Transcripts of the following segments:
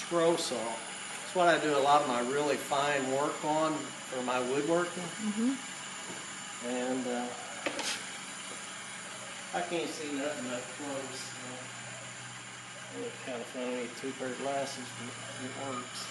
scroll saw. That's what I do a lot of my really fine work on for my woodworking. And I can't see nothing up close. It looks kind of funny, 2 pair of glasses, but it works.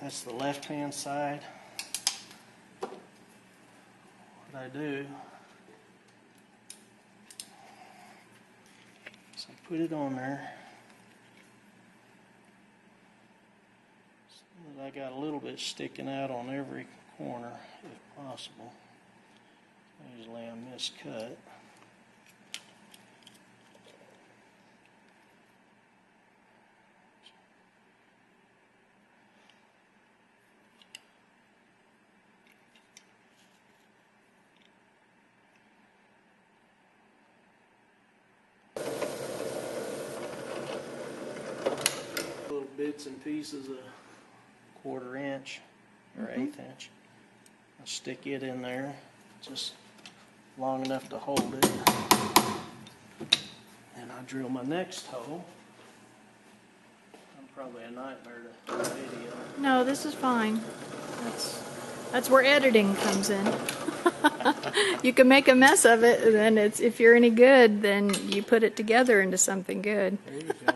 That's the left-hand side. What I do is I put it on there so that I got a little bit sticking out on every corner if possible. Usually I miscut. Bits and pieces of 1/4 inch or 1/8 inch. I stick it in there just long enough to hold it, and I drill my next hole. I'm probably a nightmare to video. No, this is fine. That's where editing comes in. You can make a mess of it, and then if you're any good, then you put it together into something good. There you go.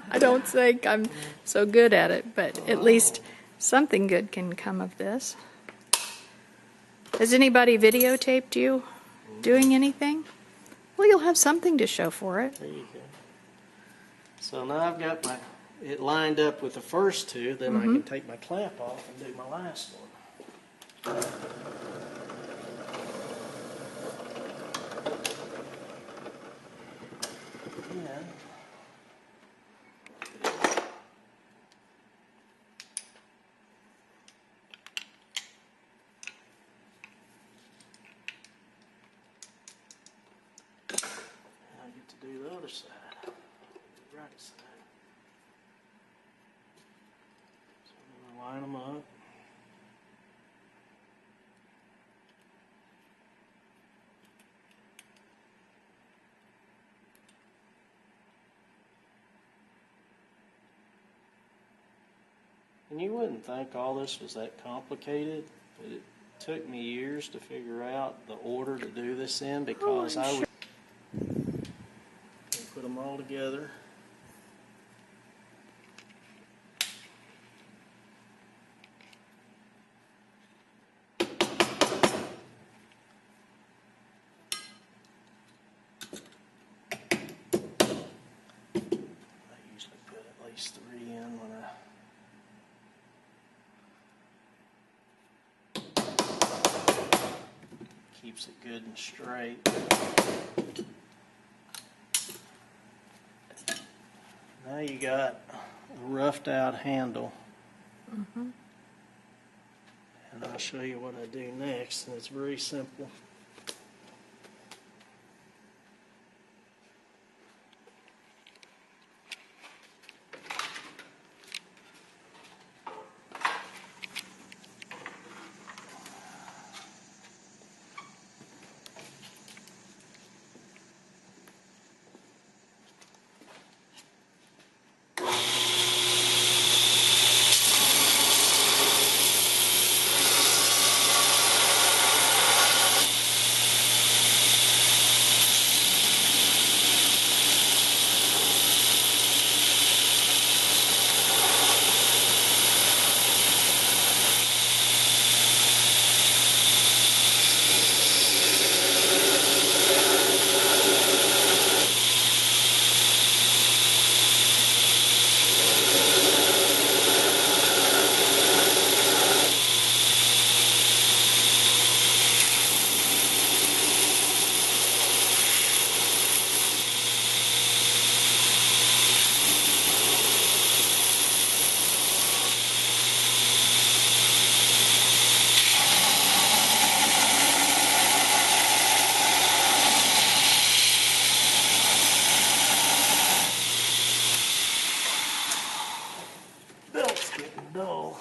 I don't think I'm so good at it, but at least something good can come of this. Has anybody videotaped you doing anything? Well, you'll have something to show for it. There you go. So now I've got it lined up with the first two, then I can take my clamp off and do my last one. Yeah. Do the other side, the right side. So I'm going to line them up. And you wouldn't think all this was that complicated, but it took me years to figure out the order to do this in because I would put them all together. I usually put at least 3 in when keeps it good and straight. Now you got a roughed out handle. Mm-hmm. And I'll show you what I do next, and it's very simple. Belt's getting dull.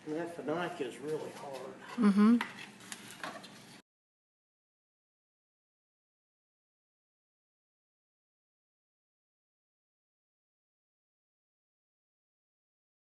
That Knifemaking is really hard. Mm-hmm.